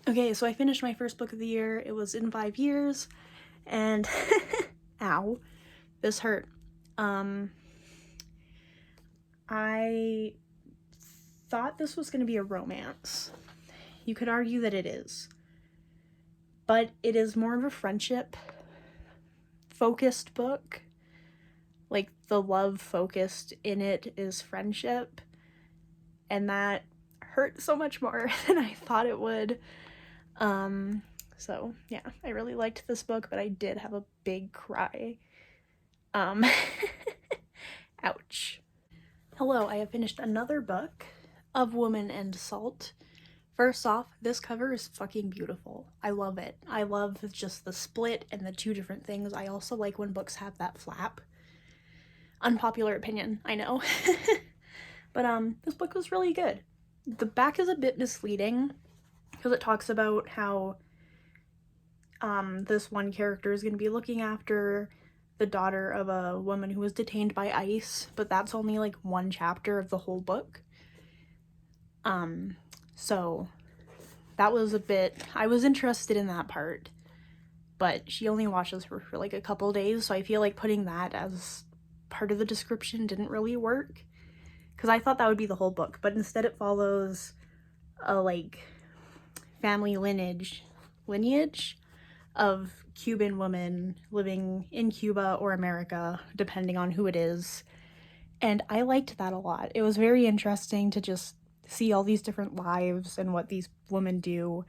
Okay, so I finished my first book of the year. It was In 5 Years, and ow, this hurt. I thought this was going to be a romance. You could argue that it is, but it is more of a friendship focused book. Like, the love focused in it is friendship, and that hurt so much more than I thought it would. So yeah, I really liked this book, but I did have a big cry. Ouch. Hello, I have finished another book of Woman and Salt. First off, this cover is fucking beautiful. I love it. I love just the split and the two different things. I also like when books have that flap. Unpopular opinion, I know. But this book was really good. The back is a bit misleading because it talks about how this one character is going to be looking after the daughter of a woman who was detained by ICE, but that's only like one chapter of the whole book. So that was a bit, I was interested in that part, but she only watches her for like a couple days, so I feel like putting that as part of the description didn't really work, because I thought that would be the whole book, but instead it follows a like family lineage of Cuban women living in Cuba or America, depending on who it is. And I liked that a lot. It was very interesting to just see all these different lives and what these women do.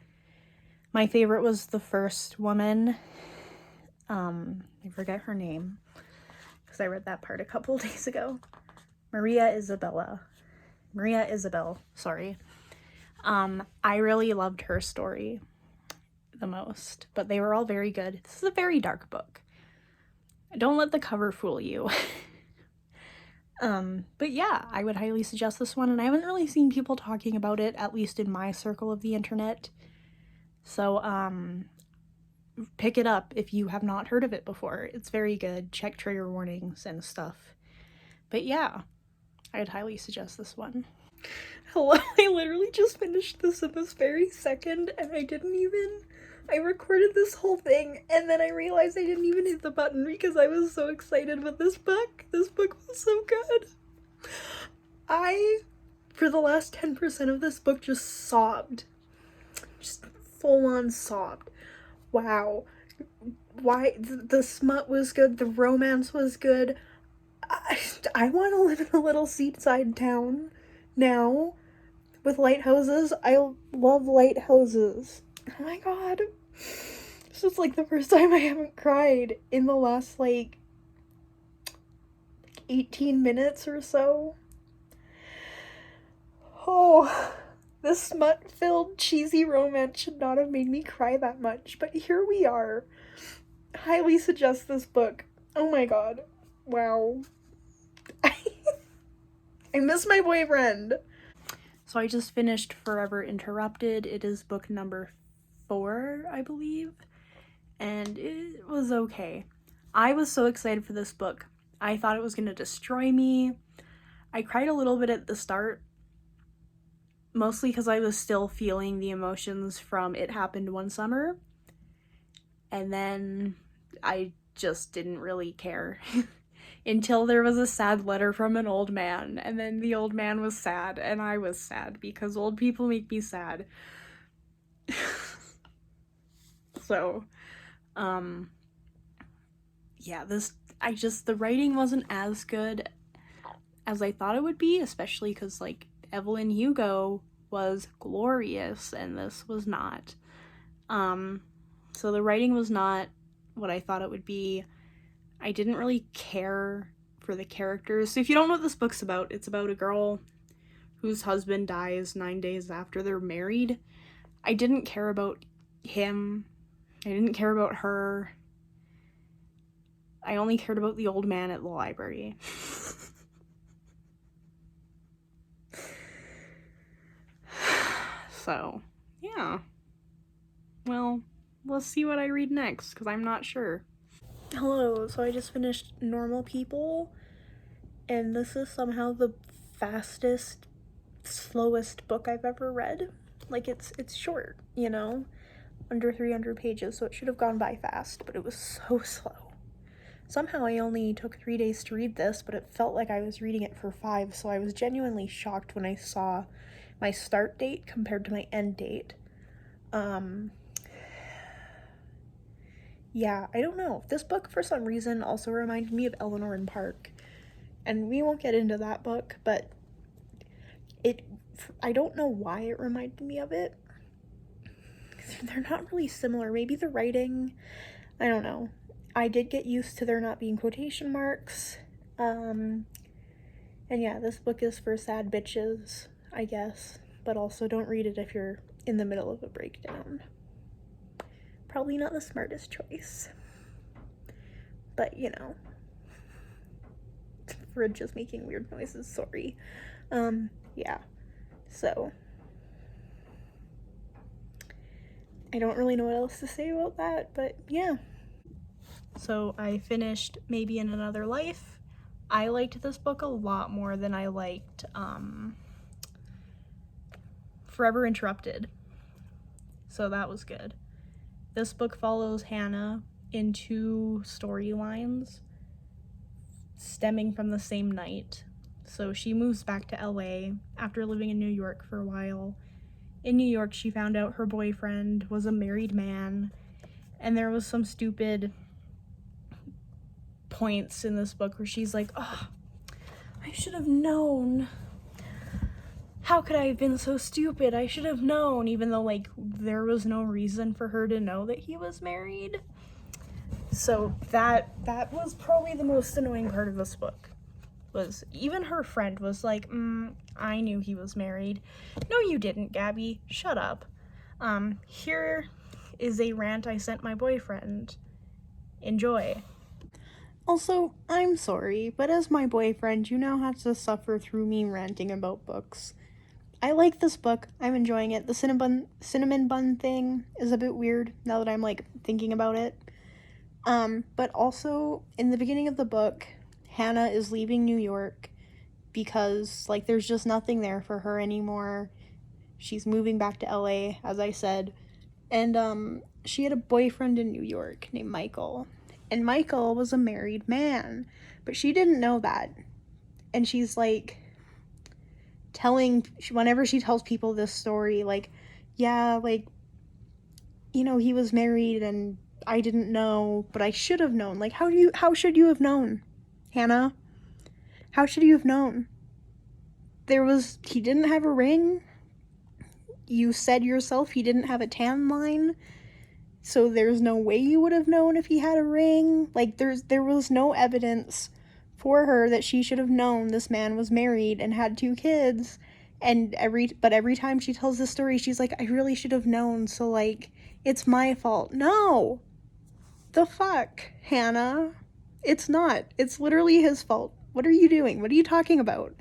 My favorite was the first woman. I forget her name because I read that part a couple days ago. Maria Isabel, sorry. I really loved her story the most, but they were all very good. This is a very dark book. Don't let the cover fool you. But yeah, I would highly suggest this one, and I haven't really seen people talking about it, at least in my circle of the internet. So, pick it up if you have not heard of it before. It's very good. Check trigger warnings and stuff. But yeah, I'd highly suggest this one. Hello, I literally just finished this in this very second, and I recorded this whole thing, and then I realized I didn't even hit the button because I was so excited with this book. This book was so good. For the last 10% of this book, just sobbed. Just full on sobbed. Wow. Why? The smut was good, the romance was good. I want to live in a little seaside town now with lighthouses. I love lighthouses. Oh my god. This is like the first time I haven't cried in the last like 18 minutes or so. Oh, this smut-filled, cheesy romance should not have made me cry that much, but here we are. Highly suggest this book. Oh my god. Wow. I miss my boyfriend. So I just finished Forever Interrupted. It is book number 4, I believe, and it was okay. I was so excited for this book. I thought it was going to destroy me. I cried a little bit at the start, mostly because I was still feeling the emotions from It Happened One Summer, and then I just didn't really care until there was a sad letter from an old man, and then the old man was sad, and I was sad because old people make me sad. So, yeah, the writing wasn't as good as I thought it would be, especially because, like, Evelyn Hugo was glorious, and this was not. So the writing was not what I thought it would be. I didn't really care for the characters. So if you don't know what this book's about, it's about a girl whose husband dies 9 days after they're married. I didn't care about him. I didn't care about her. I only cared about the old man at the library. So, yeah. Well, let's see what I read next, because I'm not sure. Hello, so I just finished Normal People, and this is somehow the fastest, slowest book I've ever read. Like, it's short, you know, under 300 pages, so it should have gone by fast, but it was so slow. Somehow I only took 3 days to read this, but it felt like I was reading it for 5, so I was genuinely shocked when I saw my start date compared to my end date. Yeah, I don't know. This book, for some reason, also reminded me of Eleanor and Park, and we won't get into that book, but I don't know why it reminded me of it. They're not really similar. Maybe the writing, I don't know. I did get used to there not being quotation marks. And yeah, this book is for sad bitches, I guess. But also don't read it if you're in the middle of a breakdown. Probably not the smartest choice. But, you know. Fridge is making weird noises, sorry. Yeah. So, I don't really know what else to say about that, but yeah. So I finished Maybe in Another Life. I liked this book a lot more than I liked Forever Interrupted. So that was good. This book follows Hannah in 2 storylines stemming from the same night. So she moves back to LA after living in New York for a while. In New York, she found out her boyfriend was a married man, and there was some stupid points in this book where she's like, oh, I should have known. How could I have been so stupid? I should have known, even though, like, there was no reason for her to know that he was married. So that was probably the most annoying part of this book. Was even her friend was like, I knew he was married. No, you didn't, Gabby. Shut up. Here is a rant I sent my boyfriend. Enjoy. Also, I'm sorry, but as my boyfriend, you now have to suffer through me ranting about books. I like this book. I'm enjoying it. The cinnamon bun thing is a bit weird now that I'm, like, thinking about it. But also, in the beginning of the book, Hannah is leaving New York because, like, there's just nothing there for her anymore. She's moving back to LA, as I said. And, she had a boyfriend in New York named Michael. And Michael was a married man. But she didn't know that. And she's, like, whenever she tells people this story, like, yeah, like, you know, he was married and I didn't know, but I should have known. Like, how should you have known, Hannah? How should you have known? He didn't have a ring. You said yourself he didn't have a tan line. So there's no way you would have known if he had a ring. Like, there was no evidence for her that she should have known this man was married and had 2 kids. And every time she tells this story, she's like, I really should have known, so, like, it's my fault. No! The fuck, Hannah? It's not. It's literally his fault. What are you doing? What are you talking about?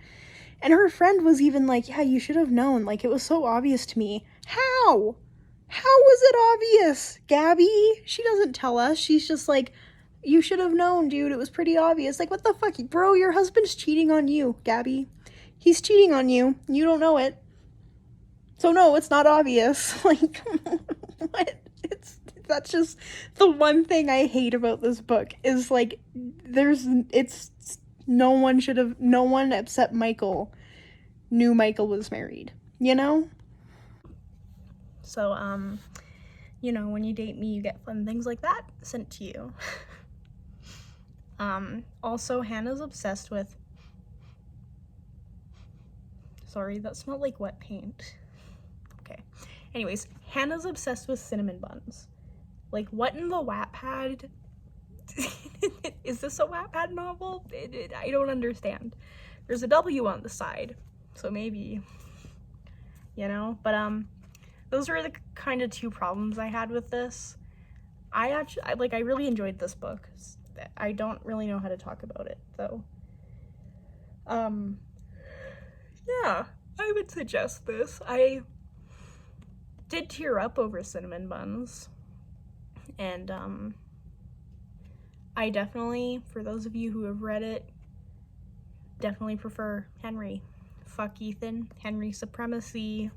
And her friend was even like, yeah, you should have known. Like, it was so obvious to me. How? How was it obvious, Gabby? She doesn't tell us. She's just like, you should have known, dude. It was pretty obvious. Like, what the fuck? Bro, your husband's cheating on you, Gabby. He's cheating on you. You don't know it. So no, it's not obvious. Like, what? That's just the one thing I hate about this book is, like, no one except Michael knew Michael was married, you know? So, you know, when you date me, you get fun things like that sent to you. Also, Hannah's obsessed with... Sorry, that smelled like wet paint. Okay. Anyways, Hannah's obsessed with cinnamon buns. Like, what in the Wattpad? Is this a Wattpad novel? I don't understand. There's a W on the side, so maybe, you know? But, those are the kind of 2 problems I had with this. I really enjoyed this book. I don't really know how to talk about it, though. Yeah, I would suggest this. I did tear up over cinnamon buns. And, I definitely, for those of you who have read it, definitely prefer Henry. Fuck Ethan. Henry supremacy.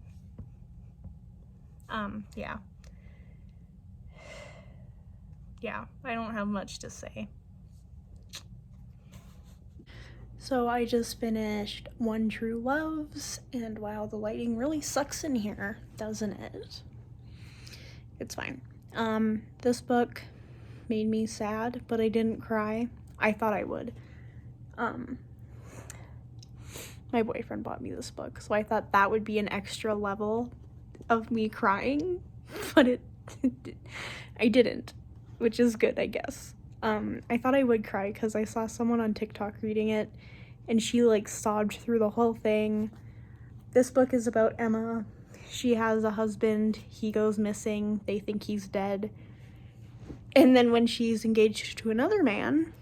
Yeah. Yeah, I don't have much to say. So I just finished One True Loves, and wow, the lighting really sucks in here, doesn't it? It's fine. This book made me sad, but I didn't cry. I thought I would. My boyfriend bought me this book, so I thought that would be an extra level of me crying, but I didn't, which is good, I guess. I thought I would cry because I saw someone on TikTok reading it, and she like sobbed through the whole thing. This book is about Emma. She has a husband, he goes missing, they think he's dead. And then when she's engaged to another man,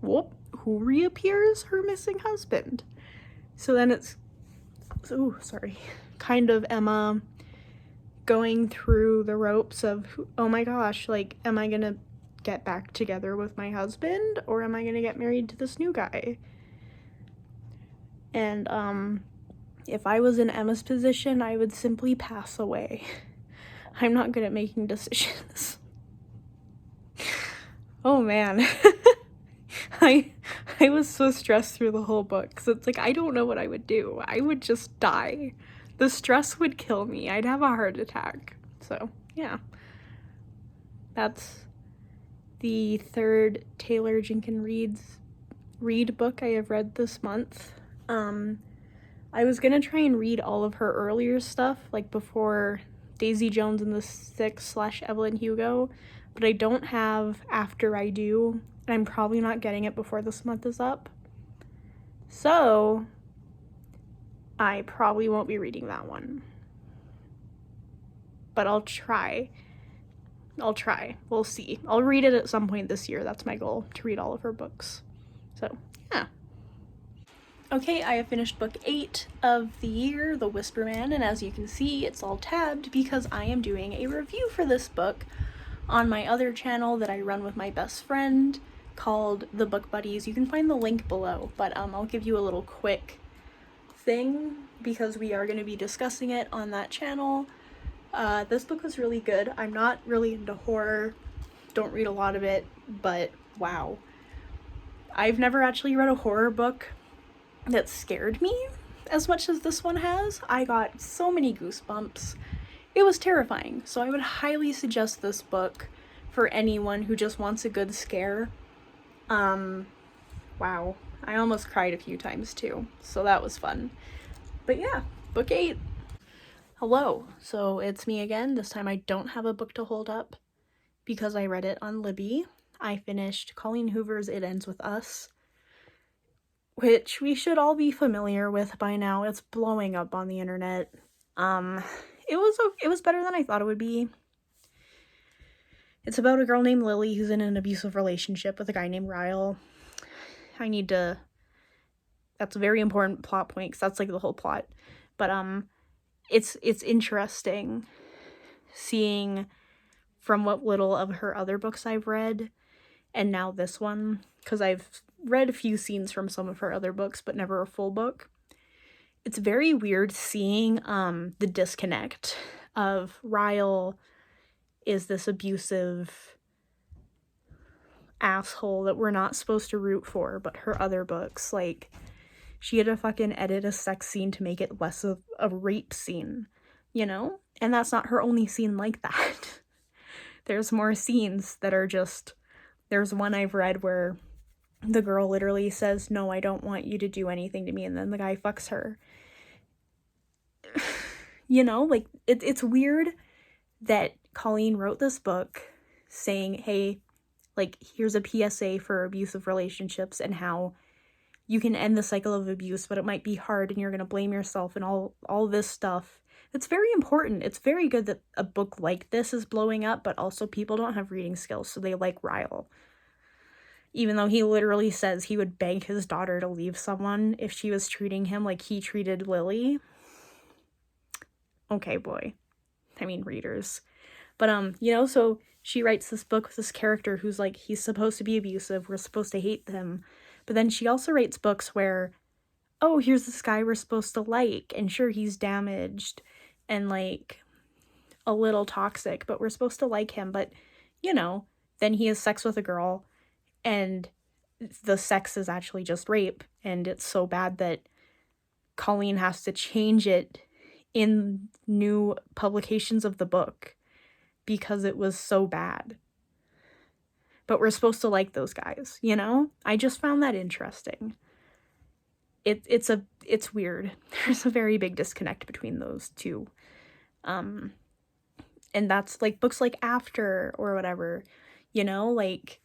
whoop, who reappears? Her missing husband. So then it's, kind of Emma going through the ropes of, oh my gosh, like, am I gonna get back together with my husband, or am I gonna get married to this new guy? And, if I was in Emma's position, I would simply pass away. I'm not good at making decisions. Oh man. I was so stressed through the whole book, because it's like, I don't know what I would do. I would just die. The stress would kill me. I'd have a heart attack. So, yeah. That's the third Taylor Jenkins Reid book I have read this month. I was gonna try and read all of her earlier stuff, like before Daisy Jones and the Six / Evelyn Hugo, but I don't have After I Do, and I'm probably not getting it before this month is up. So, I probably won't be reading that one. But I'll try. We'll see. I'll read it at some point this year. That's my goal, to read all of her books. So, yeah. Okay, I have finished book 8 of the year, The Whisper Man, and as you can see, it's all tabbed because I am doing a review for this book on my other channel that I run with my best friend called The Book Buddies. You can find the link below, but I'll give you a little quick thing because we are going to be discussing it on that channel. This book was really good. I'm not really into horror, don't read a lot of it, but wow. I've never actually read a horror book that scared me as much as this one has. I got so many goosebumps. It was terrifying, so I would highly suggest this book for anyone who just wants a good scare. Wow. I almost cried a few times too, so that was fun. But yeah, book 8. Hello, so it's me again. This time I don't have a book to hold up because I read it on Libby. I finished Colleen Hoover's It Ends With Us, which we should all be familiar with by now. It's blowing up on the internet. It was better than I thought it would be. It's about a girl named Lily who's in an abusive relationship with a guy named Ryle. That's a very important plot point because that's like the whole plot. But it's interesting seeing from what little of her other books I've read and now this one, because I've read a few scenes from some of her other books but never a full book. It's very weird seeing the disconnect of Ryle is this abusive asshole that we're not supposed to root for, but her other books, like, she had to fucking edit a sex scene to make it less of a rape scene, you know? And that's not her only scene like that. There's more scenes that are just, there's one I've read where the girl literally says, no, I don't want you to do anything to me, and then the guy fucks her. You know, like, it's weird that Colleen wrote this book saying, hey, like, here's a PSA for abusive relationships and how you can end the cycle of abuse, but it might be hard and you're gonna blame yourself and all this stuff. It's very important. It's very good that a book like this is blowing up, but also people don't have reading skills, so they like Ryle. Even though he literally says he would beg his daughter to leave someone if she was treating him like he treated Lily. Okay, boy. I mean, readers. But, you know, so she writes this book with this character who's like, he's supposed to be abusive, we're supposed to hate him. But then she also writes books where, oh, here's this guy we're supposed to like, and sure, he's damaged, and like, a little toxic, but we're supposed to like him. But, you know, then he has sex with a girl, and the sex is actually just rape, and it's so bad that Colleen has to change it in new publications of the book because it was so bad. But we're supposed to like those guys, you know? I just found that interesting. It's weird. There's a very big disconnect between those two. And that's like books like After or whatever, you know, like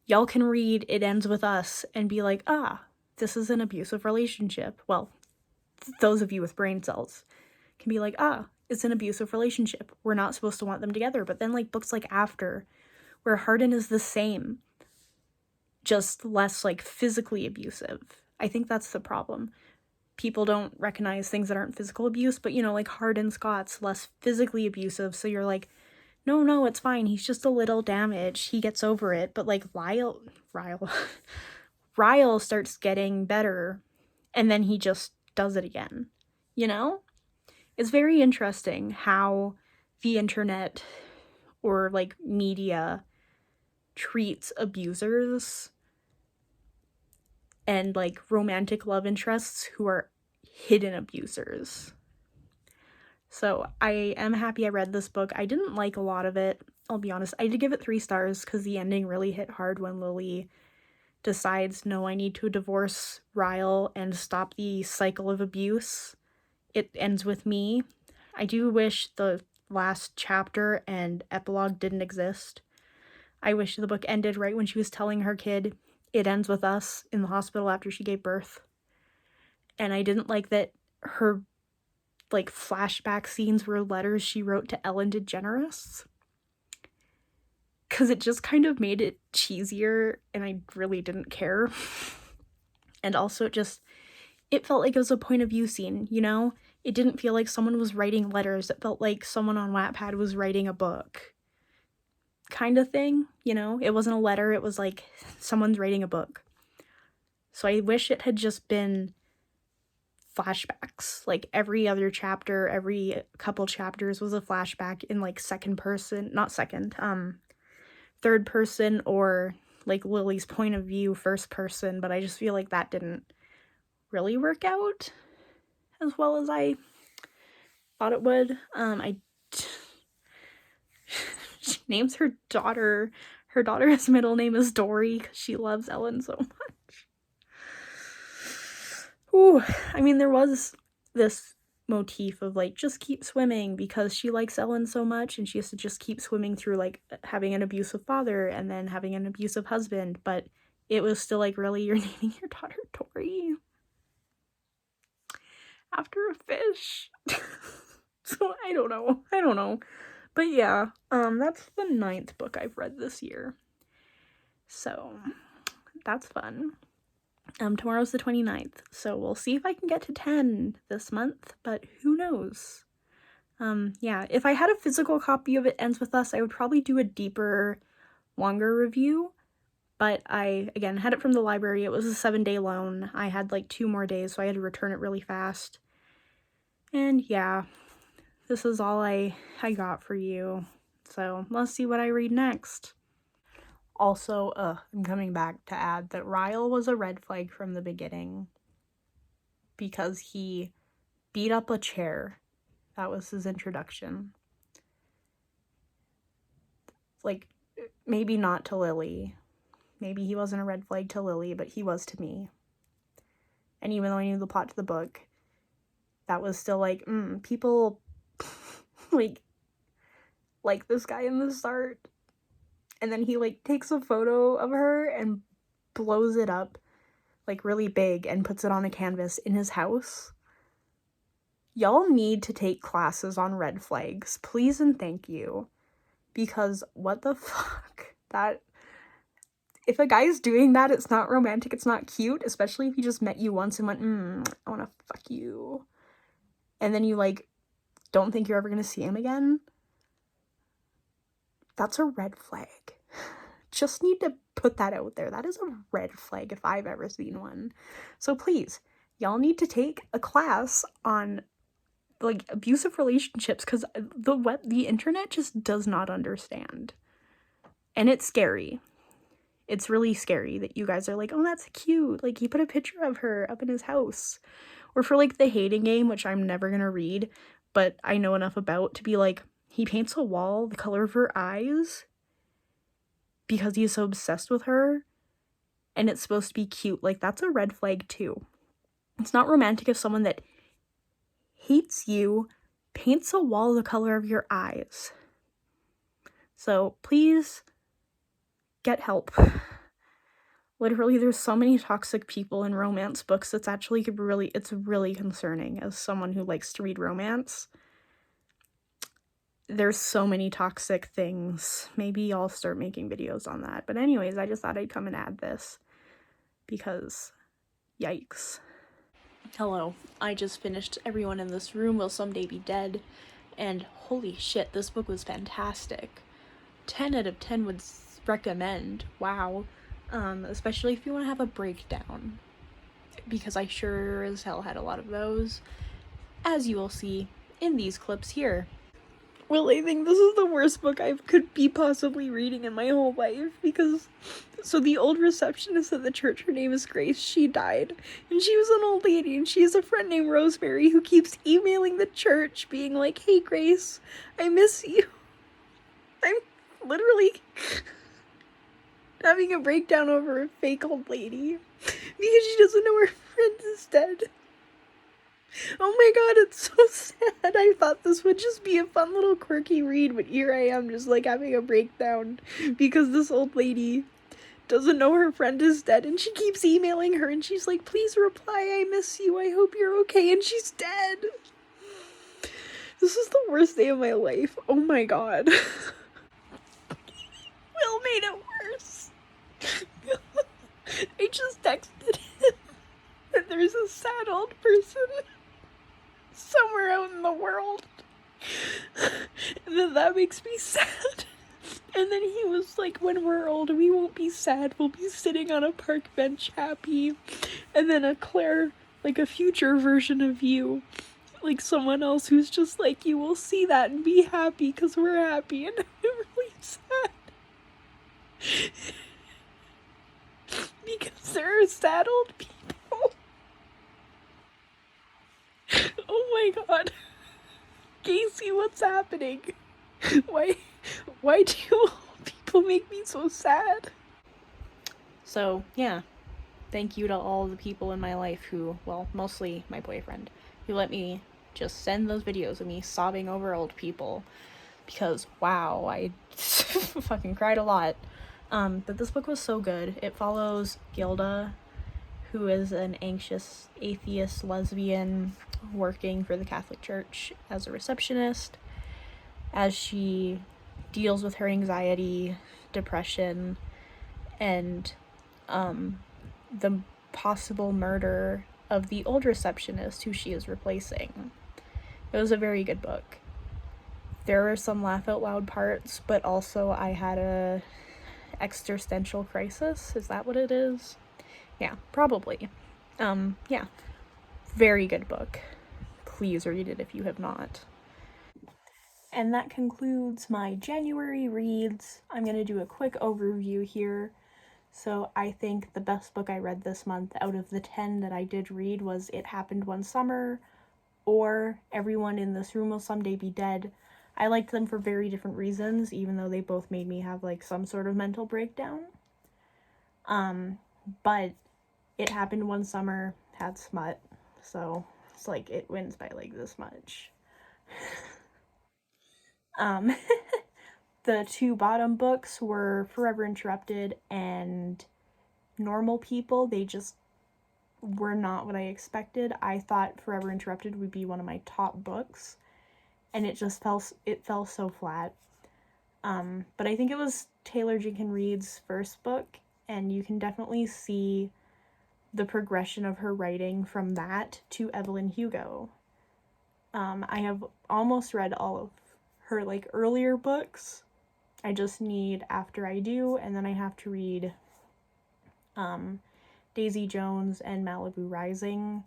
y'all can read It Ends With Us and be like, this is an abusive relationship. Well, those of you with brain cells can be like, it's an abusive relationship. We're not supposed to want them together. But then like books like After, where Hardin is the same, just less like physically abusive. I think that's the problem. People don't recognize things that aren't physical abuse, but you know, like Hardin Scott's less physically abusive, so you're like, no, it's fine, he's just a little damaged, he gets over it. But like Ryle starts getting better, and then he just does it again, you know? It's very interesting how the internet or like media treats abusers and like romantic love interests who are hidden abusers. So I am happy I read this book. I didn't like a lot of it, I'll be honest. I did give it 3 stars because the ending really hit hard when Lily decides, no, I need to divorce Ryle and stop the cycle of abuse. It ends with me. I do wish the last chapter and epilogue didn't exist. I wish the book ended right when she was telling her kid, it ends with us, in the hospital after she gave birth. And I didn't like that her like flashback scenes were letters she wrote to Ellen DeGeneres, because it just kind of made it cheesier, and I really didn't care. And also it felt like it was a point of view scene, you know? It didn't feel like someone was writing letters. It felt like someone on Wattpad was writing a book kind of thing, you know? It wasn't a letter, it was like someone's writing a book. So I wish it had just been flashbacks. Like every other chapter, every couple chapters was a flashback in like third person, or like Lily's point of view, first person. But I just feel like that didn't really work out as well as I thought it would. She names her daughter's middle name is Dory because she loves Ellen so much. Ooh, I mean, there was this motif of like, just keep swimming because she likes Ellen so much, and she has to just keep swimming through like having an abusive father and then having an abusive husband. But it was still like, really, you're naming your daughter Dory after a fish? So I don't know. But yeah, that's the 9th book I've read this year. So that's fun. Tomorrow's the 29th, so we'll see if I can get to 10 this month, but who knows? Yeah, if I had a physical copy of It Ends With Us, I would probably do a deeper, longer review, but I, again, had it from the library. It was a 7-day loan. I had like 2 more days, so I had to return it really fast. And yeah, this is all I got for you, so let's see what I read next. Also, I'm coming back to add that Ryle was a red flag from the beginning because he beat up a chair. That was his introduction. Like, maybe not to Lily. Maybe he wasn't a red flag to Lily, but he was to me. And even though I knew the plot to the book, that was still like, people like this guy in the start. And then he like takes a photo of her and blows it up like really big and puts it on a canvas in his house. Y'all need to take classes on red flags, please and thank you. Because what the fuck? That, if a guy's doing that, it's not romantic, it's not cute, especially if he just met you once and went, I wanna fuck you. And then you like don't think you're ever gonna see him again. That's a red flag. Just need to put that out there. That is a red flag if I've ever seen one. So please, y'all need to take a class on like abusive relationships, because the internet just does not understand. And it's scary. It's really scary that you guys are like, oh, that's cute. Like, he put a picture of her up in his house. Or for, like, The Hating Game, which I'm never gonna read, but I know enough about to be like, he paints a wall the color of her eyes because he's so obsessed with her, and it's supposed to be cute. Like, that's a red flag, too. It's not romantic if someone that hates you paints a wall the color of your eyes. So, please get help. Literally, there's so many toxic people in romance books. It's really concerning as someone who likes to read romance. There's so many toxic things. Maybe I'll start making videos on that. But anyways, I just thought I'd come and add this because yikes. Hello, I just finished Everyone in This Room Will Someday Be Dead, and holy shit, this book was fantastic. 10 out of 10 would recommend. Wow. Especially if you want to have a breakdown, because I sure as hell had a lot of those, as you will see in these clips here. Well, I think this is the worst book I could be possibly reading in my whole life, because, so the old receptionist at the church, her name is Grace, she died, and she was an old lady, and she has a friend named Rosemary who keeps emailing the church, being like, hey Grace, I miss you. I'm literally having a breakdown over a fake old lady because she doesn't know her friend is dead. Oh my god, it's so sad. I thought this would just be a fun little quirky read, but here I am just like having a breakdown because this old lady doesn't know her friend is dead, and she keeps emailing her, and she's like, please reply, I miss you, I hope you're okay, and she's dead. This is the worst day of my life. Oh my god. Will made it worse. I just texted him that there's a sad old person somewhere out in the world, and then that makes me sad. And then he was like, when we're old, we won't be sad, we'll be sitting on a park bench happy. And then a Claire, like a future version of you, like someone else who's just like, you will see that and be happy because we're happy. And I'm really sad because there are sad old people. Oh my god. Casey, what's happening? Why do old people make me so sad? So, yeah. Thank you to all the people in my life who, well, mostly my boyfriend, who let me just send those videos of me sobbing over old people. Because, wow, I fucking cried a lot. But this book was so good. It follows Gilda, who is an anxious atheist lesbian working for the Catholic Church as a receptionist, as she deals with her anxiety, depression, and the possible murder of the old receptionist who she is replacing. It was a very good book. There were some laugh out loud parts, but also I had a existential crisis. Is that what it is? Yeah, probably. Yeah. Very good book. Please read it if you have not. And that concludes my January reads. I'm going to do a quick overview here. So I think the best book I read this month out of the 10 that I did read was It Happened One Summer or Everyone in This Room Will Someday Be Dead. I liked them for very different reasons, even though they both made me have like some sort of mental breakdown. But It Happened One Summer had smut, so it's like it wins by like this much. The two bottom books were Forever Interrupted and Normal People. They just were not what I expected. I thought Forever Interrupted would be one of my top books, and it fell so flat. But I think it was Taylor Jenkins Reid's first book, and you can definitely see the progression of her writing from that to Evelyn Hugo. I have almost read all of her like earlier books. I just need After I Do, and then I have to read Daisy Jones and Malibu Rising.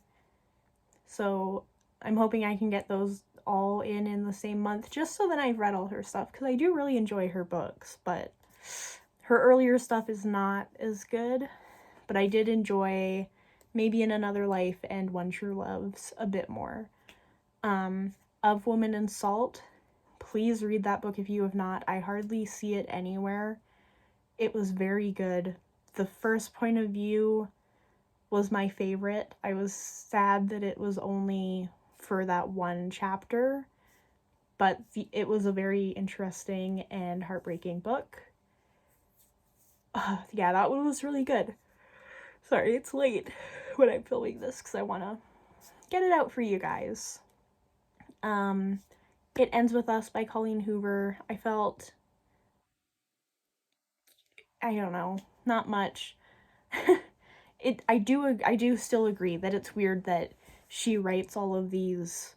So I'm hoping I can get those all in the same month, just so that I've read all her stuff, because I do really enjoy her books, but her earlier stuff is not as good. But I did enjoy Maybe in Another Life and One True Loves a bit more. Of Woman and Salt, please read that book if you have not. I hardly see it anywhere. It was very good. The first point of view was my favorite. I was sad that it was only for that one chapter, but it was a very interesting and heartbreaking book. Yeah, that one was really good. Sorry, it's late when I'm filming this because I want to get it out for you guys. It Ends With Us by Colleen Hoover. I felt, I don't know, not much. I do still agree that it's weird that she writes all of these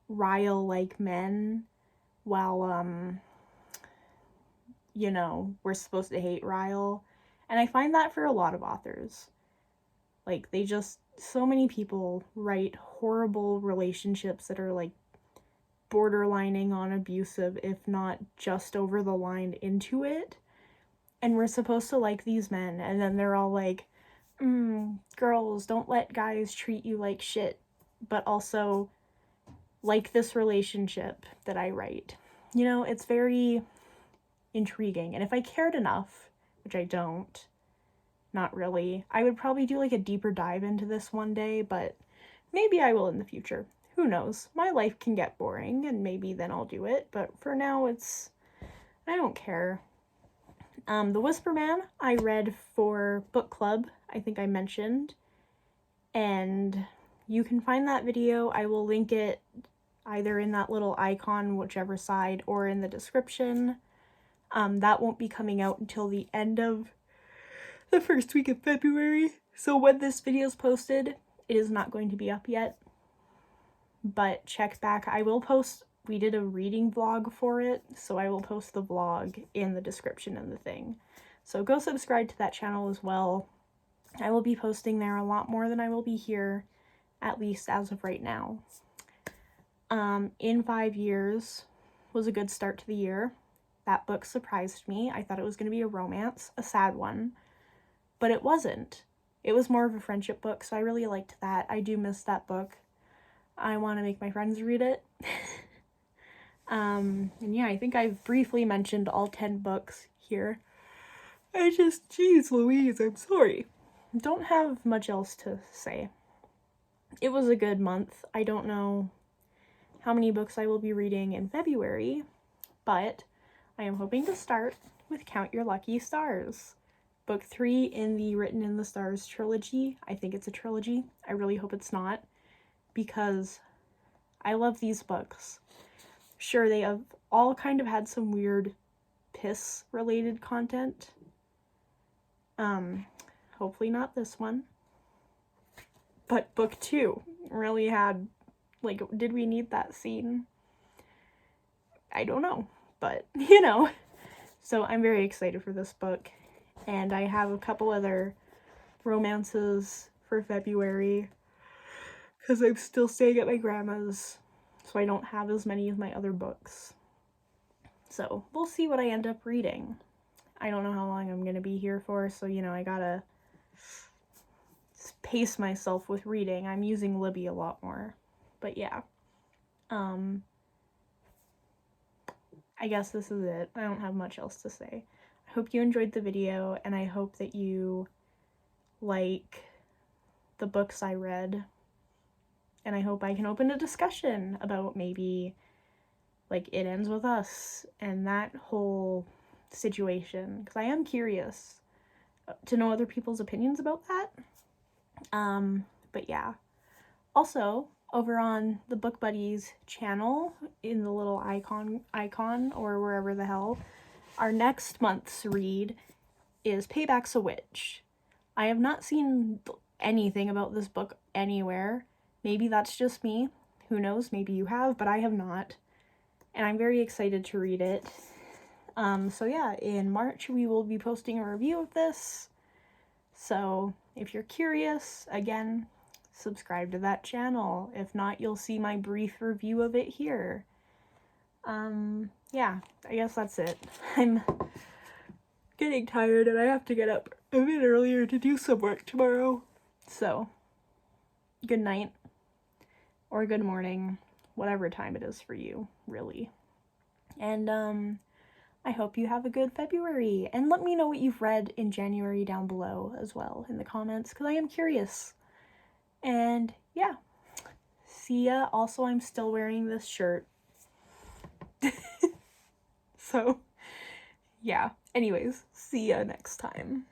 Ryle-like men while, you know, we're supposed to hate Ryle. And I find that for a lot of authors. Like, so many people write horrible relationships that are, like, borderlining on abusive, if not just over the line into it. And we're supposed to like these men, and then they're all like, girls, don't let guys treat you like shit, but also like this relationship that I write. You know, it's very intriguing. And if I cared enough, which I don't, not really, I would probably do like a deeper dive into this one day, but maybe I will in the future. Who knows? My life can get boring, and maybe then I'll do it, but for now I don't care. The Whisper Man I read for book club, I think I mentioned, and you can find that video. I will link it either in that little icon, whichever side, or in the description. That won't be coming out until the end of the first week of February, so when this video is posted, it is not going to be up yet, but check back. We did a reading vlog for it, so I will post the vlog in the description and the thing. So go subscribe to that channel as well. I will be posting there a lot more than I will be here, at least as of right now. In 5 Years was a good start to the year. That book surprised me. I thought it was going to be a romance, a sad one, but it wasn't. It was more of a friendship book, so I really liked that. I do miss that book. I want to make my friends read it. And yeah, I think I've briefly mentioned all 10 books here. Jeez Louise, I'm sorry. Don't have much else to say. It was a good month. I don't know how many books I will be reading in February, but I am hoping to start with Count Your Lucky Stars, book 3 in the Written in the Stars trilogy. I think it's a trilogy. I really hope it's not, because I love these books. Sure, they have all kind of had some weird piss-related content. Hopefully not this one. But book 2 really had, like, did we need that scene? I don't know, but, you know. So I'm very excited for this book. And I have a couple other romances for February, because I'm still staying at my grandma's, so I don't have as many as my other books. So we'll see what I end up reading. I don't know how long I'm gonna be here for, so, you know, I gotta pace myself with reading. I'm using Libby a lot more. But yeah. I guess this is it. I don't have much else to say. I hope you enjoyed the video, and I hope that you like the books I read. And I hope I can open a discussion about maybe, like, It Ends With Us and that whole situation, because I am curious to know other people's opinions about that. But yeah. Also, over on the Book Buddies channel, in the little icon, or wherever the hell, our next month's read is Payback's a Witch. I have not seen anything about this book anywhere. Maybe that's just me. Who knows? Maybe you have, but I have not. And I'm very excited to read it. So yeah, in March we will be posting a review of this. So if you're curious, again, subscribe to that channel. If not, you'll see my brief review of it here. Yeah, I guess that's it. I'm getting tired and I have to get up a bit earlier to do some work tomorrow. So, good night, or good morning, whatever time it is for you, really. And, I hope you have a good February, and let me know what you've read in January down below as well in the comments, because I am curious. And, yeah. See ya. Also, I'm still wearing this shirt. So, yeah. Anyways, see ya next time.